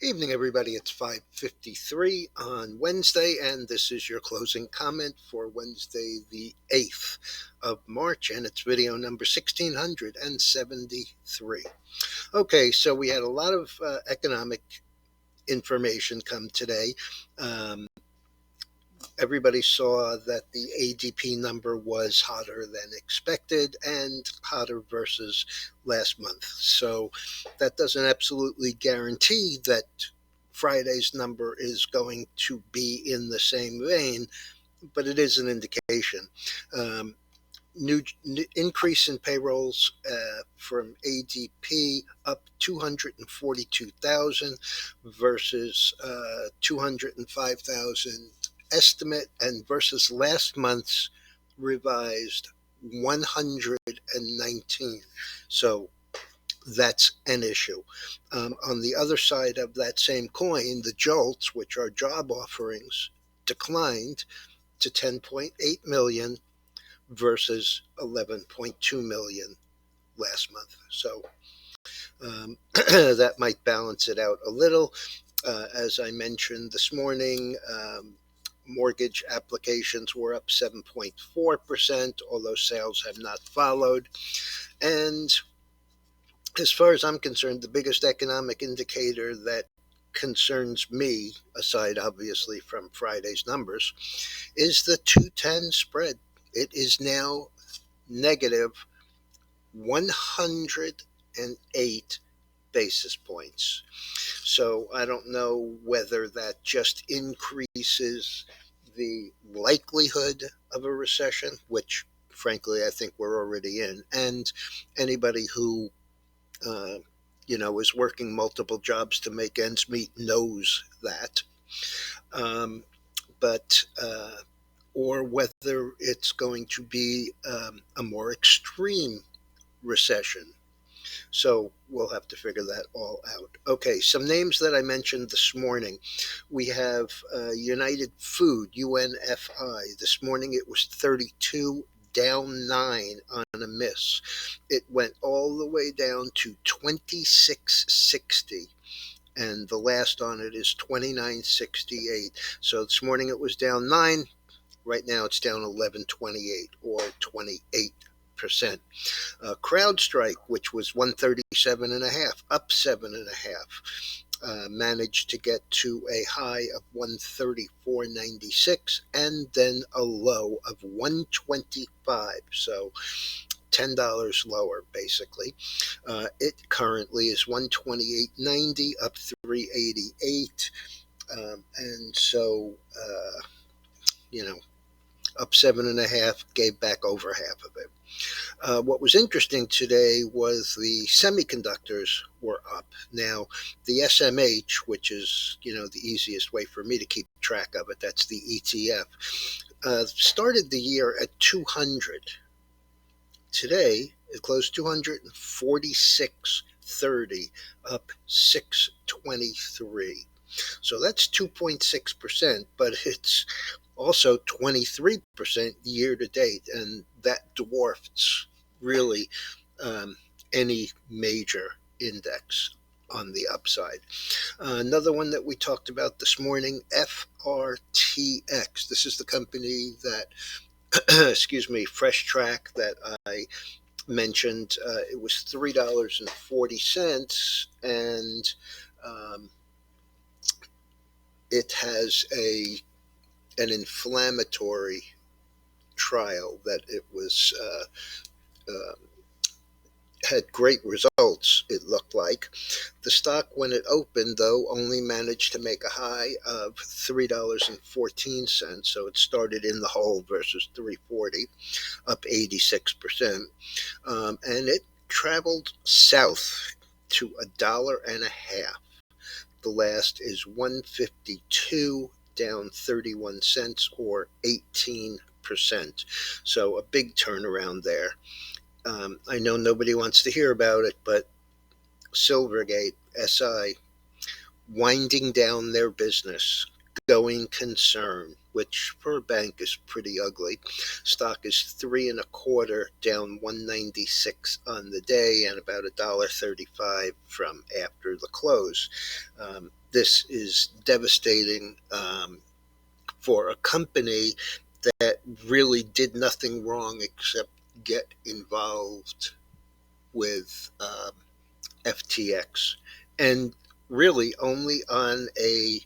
Evening, everybody. It's 5:53 on Wednesday, and this is your closing comment for Wednesday, the 8th of March, and it's video number 1673. Okay, so we had a lot of economic information come today. Um, Everybody saw that the ADP number was hotter than expected and hotter versus last month. So that doesn't absolutely guarantee that Friday's number is going to be in the same vein, but it is an indication. Um, new increase in payrolls from ADP up 242,000 versus 205,000 estimate, and versus last month's revised 119. So that's an issue. On the other side of that same coin, the JOLTS, which are job offerings, declined to 10.8 million versus 11.2 million last month. So that might balance it out a little. As I mentioned this morning, mortgage applications were up 7.4%, although sales have not followed. And as far as I'm concerned, the biggest economic indicator that concerns me, aside obviously from Friday's numbers, is the 210 spread. It is now negative 108 basis points. So I don't know whether that just increases the likelihood of a recession, which frankly I think we're already in. And anybody who uh, is working multiple jobs to make ends meet knows that. Um, but or whether it's going to be a more extreme recession. So we'll have to figure that all out. Okay, some names that I mentioned this morning. We have United Food, UNFI. This morning it was 32, down 9 on a miss. It went all the way down to 26.60. And the last on it is 29.68. So this morning it was down 9. Right now it's down 11.28 or 28%. CrowdStrike, which was 137 and a half, up 7.5, managed to get to a high of 134.96 and then a low of 125. So $10 lower, basically. It currently is 128.90, up 388, and so up 7.5, gave back over half of it. What was interesting today was the semiconductors were up. Now, the SMH, which is, the easiest way for me to keep track of it, that's the ETF, started the year at 200. Today, it closed 246.30, up 623. So that's 2.6%, but it's also 23% year to date, and that dwarfs really any major index on the upside. Another one that we talked about this morning, FRTX. This is the company that, excuse me, Fresh Track that I mentioned. It was $3.40, and it has an inflammatory trial that it was had great results, it looked like. The stock, when it opened, though, only managed to make a high of $3.14, so it started in the hole versus 340, up 86%. And it traveled south to $1.50. The last is 152, down 31 cents or 18%. So a big turnaround there. I know nobody wants to hear about it, but Silvergate, SI, winding down their business, going concern, which for a bank is pretty ugly. Stock is 3.25, down 196 on the day, and about $1.35 from after the close. this is devastating for a company that really did nothing wrong except get involved with FTX, and really only on a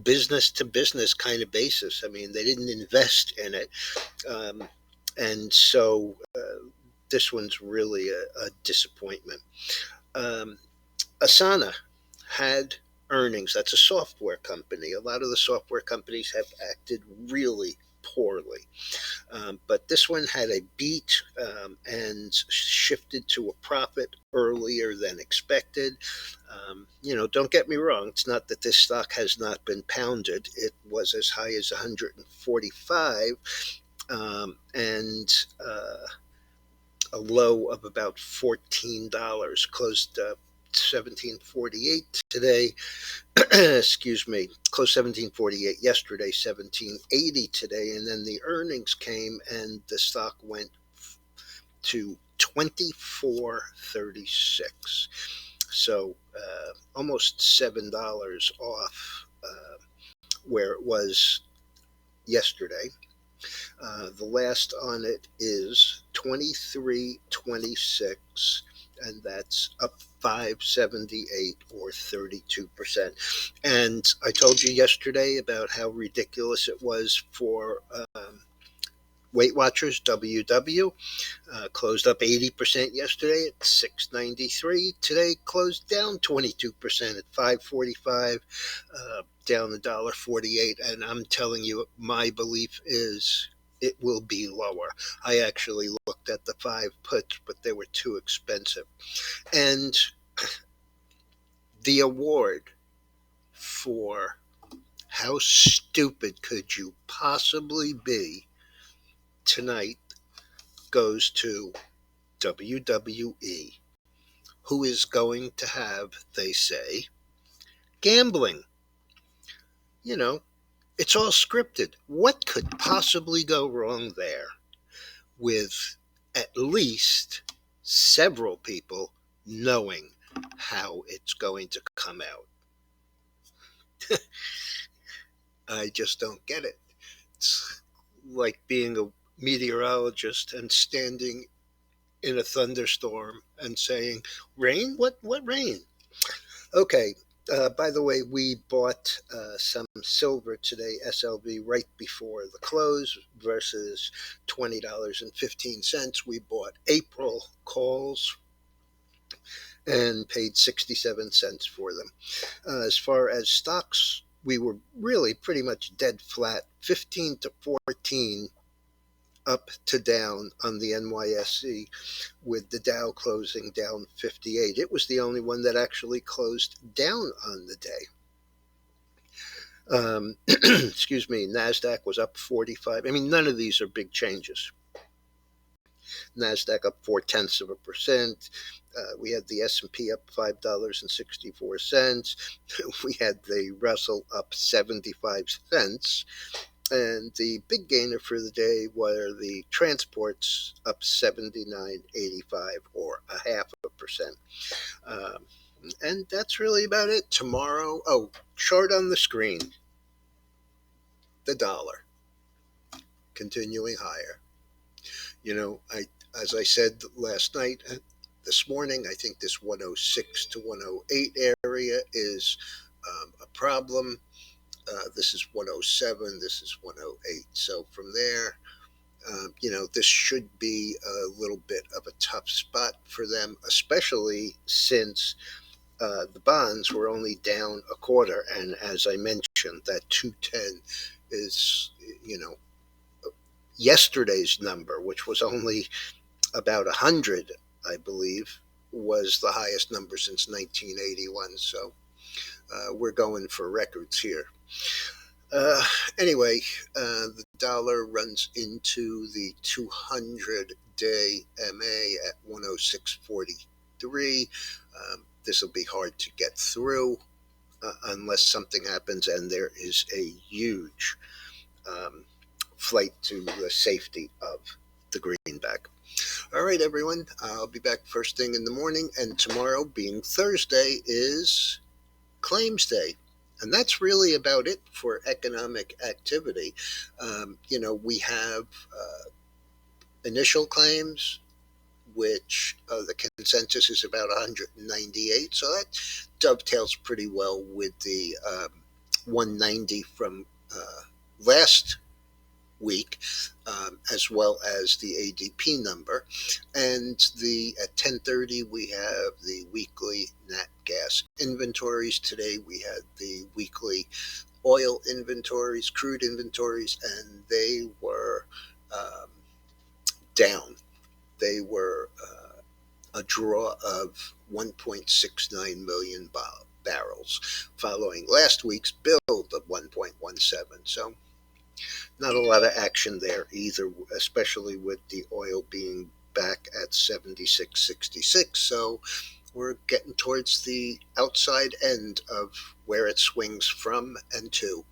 business to business kind of basis. I mean, they didn't invest in it. Um, and so this one's really a disappointment. Um, Asana had earnings. That's a software company. A lot of the software companies have acted really poorly. But this one had a beat and shifted to a profit earlier than expected. Don't get me wrong. It's not that this stock has not been pounded. It was as high as 145 and a low of about $14. Closed 1748 today. Excuse me, closed 1748 yesterday, 1780 today, and then the earnings came and the stock went to 24.36. So almost $7 off where it was yesterday. The last on it is 23.26, and that's up 578 or 32%. And I told you yesterday about how ridiculous it was for Weight Watchers, WW. Closed up 80% yesterday at 693. Today closed down 22% at 545, down $1.48. And I'm telling you, my belief is it will be lower. I actually looked at the 5 puts, but they were too expensive. And the award for how stupid could you possibly be tonight goes to WWE, who is going to have, they say, gambling. You know, it's all scripted. What could possibly go wrong there with at least several people knowing how it's going to come out? I just don't get it. It's like being a meteorologist and standing in a thunderstorm and saying, "Rain? What rain?" Okay. By the way, we bought some silver today, SLV, right before the close versus $20.15. We bought April calls and paid 67 cents for them. As far as stocks, we were really pretty much dead flat, 15 to 14 up to down on the NYSE, with the Dow closing down 58. It was the only one that actually closed down on the day. Excuse me, NASDAQ was up 45. I mean, none of these are big changes. NASDAQ up 0.4%. We had the S&P up $5.64. We had the Russell up 75 cents. And the big gainer for the day were the transports up 79.85 or 0.5%. And that's really about it. Tomorrow, chart on the screen. The dollar continuing higher. As I said last night, this morning, I think this 106 to 108 area is a problem. This is 107, this is 108. So from there, this should be a little bit of a tough spot for them, especially since the bonds were only down a quarter. And as I mentioned, that 210 is, yesterday's number, which was only about 100, I believe, was the highest number since 1981. So we're going for records here. Anyway, the dollar runs into the 200-day MA at 106.43. This will be hard to get through unless something happens and there is a huge flight to the safety of the greenback. All right, everyone. I'll be back first thing in the morning, and tomorrow, being Thursday, is Claims Day. And that's really about it for economic activity. We have initial claims, which the consensus is about 198. So that dovetails pretty well with the 190 from last week, as well as the ADP number. And at 10:30 we have the weekly nat gas inventories. Today we had the weekly oil inventories, crude inventories, and they were um, down. They were a draw of 1.69 million barrels, following last week's build of 1.17. So not a lot of action there either, especially with the oil being back at 76.66. So we're getting towards the outside end of where it swings from and to.